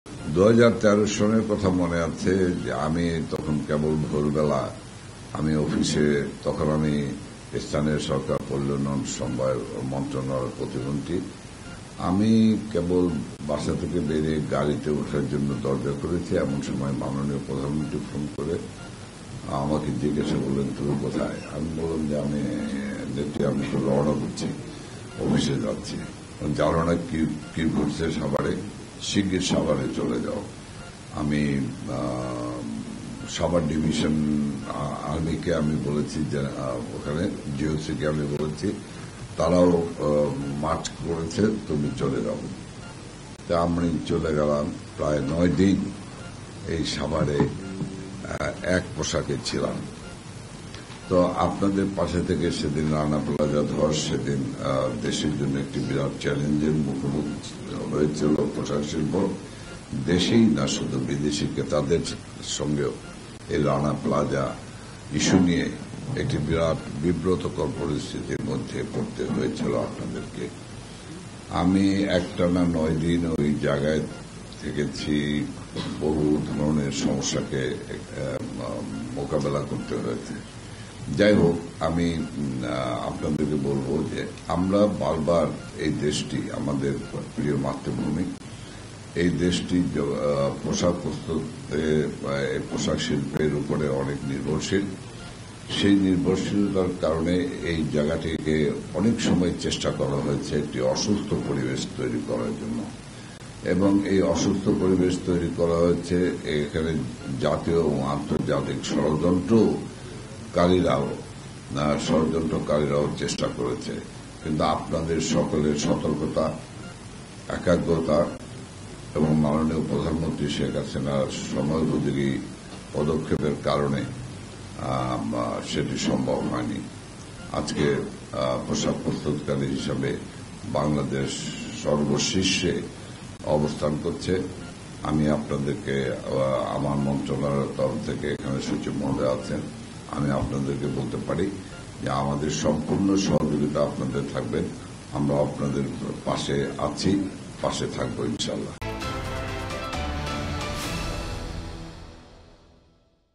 2013 সনের কথা মনে আছে যে আমি তখন কেবল ভোরবেলা আমি অফিসে, তখন আমি স্থানীয় সরকার পল্লী সমবায় মন্ত্রণালয়ের প্রতিমন্ত্রী। আমি কেবল বাসা থেকে বেরিয়ে গাড়িতে ওঠার জন্য দরজা করেছি, এমন সময় মাননীয় প্রধানমন্ত্রী ফোন করে আমাকে জিজ্ঞাসা করলেন, তুমি কোথায়? আমি বললাম যে আমি তো রওনা করছি, অফিসে যাচ্ছি। জানো না কি ঘটছে সাভারে? শিগগির সাভারে চলে যাও। আমি সাভার ডিভিশন আর্মিকে আমি বলেছি যে ওখানে জিওসিকে আমি বলেছি, তারাও মার্চ করেছে, তুমি চলে যাও। তা আমি চলে গেলাম। প্রায় 9 দিন এই সাভারে এক পোশাকে ছিলাম। তো আপনাদের পাশে থেকে সেদিন রানা প্লাজা ধস, সেদিন দেশের জন্য একটি বিরাট চ্যালেঞ্জের মুখোমুখি হয়েছিল পোশাক শিল্প। দেশেই না, শুধু বিদেশি ক্রেতাদের সঙ্গেও এই রানা প্লাজা ইস্যু নিয়ে একটি বিরাট বিব্রতকর পরিস্থিতির মধ্যে পড়তে হয়েছিল আপনাদেরকে। আমি একটানা 9 দিন ওই জায়গায় থেকেছি, বহু ধরনের সমস্যাকে মোকাবেলা করতে হয়েছে। যাই হোক, আমি আপনাদেরকে বলবো যে আমরা বারবার এই দেশটি, আমাদের প্রিয় মাতৃভূমি, এই দেশটি পোশাক শিল্পের উপরে অনেক নির্ভরশীল। সেই নির্ভরশীলতার কারণে এই জায়গাটিকে অনেক সময় চেষ্টা করা হয়েছে একটি অসুস্থ পরিবেশ তৈরি করার জন্য, এবং এই অসুস্থ পরিবেশ তৈরি করা হয়েছে এখানে জাতীয় ও আন্তর্জাতিক ষড়যন্ত্রকারীরাও চেষ্টা করেছে। কিন্তু আপনাদের সকলের সতর্কতা, একাগ্রতা এবং মাননীয় প্রধানমন্ত্রী শেখ হাসিনার সময়োপযোগী পদক্ষেপের কারণে সেটি সম্ভব হয়নি। আজকে পোশাক প্রস্তুতকারী হিসাবে বাংলাদেশ সর্বশীর্ষে অবস্থান করছে। আমি আপনাদেরকে, আমার মন্ত্রণালয়ের তরফ থেকে এখানে সচিব মহোদয় আছেন, আমি আপনাদেরকে বলতে পারি যে আমাদের সম্পূর্ণ সহযোগিতা আপনাদের থাকবেন। আমরা আপনাদের পাশে আছি, পাশে থাকবো ইনশাল্লাহ।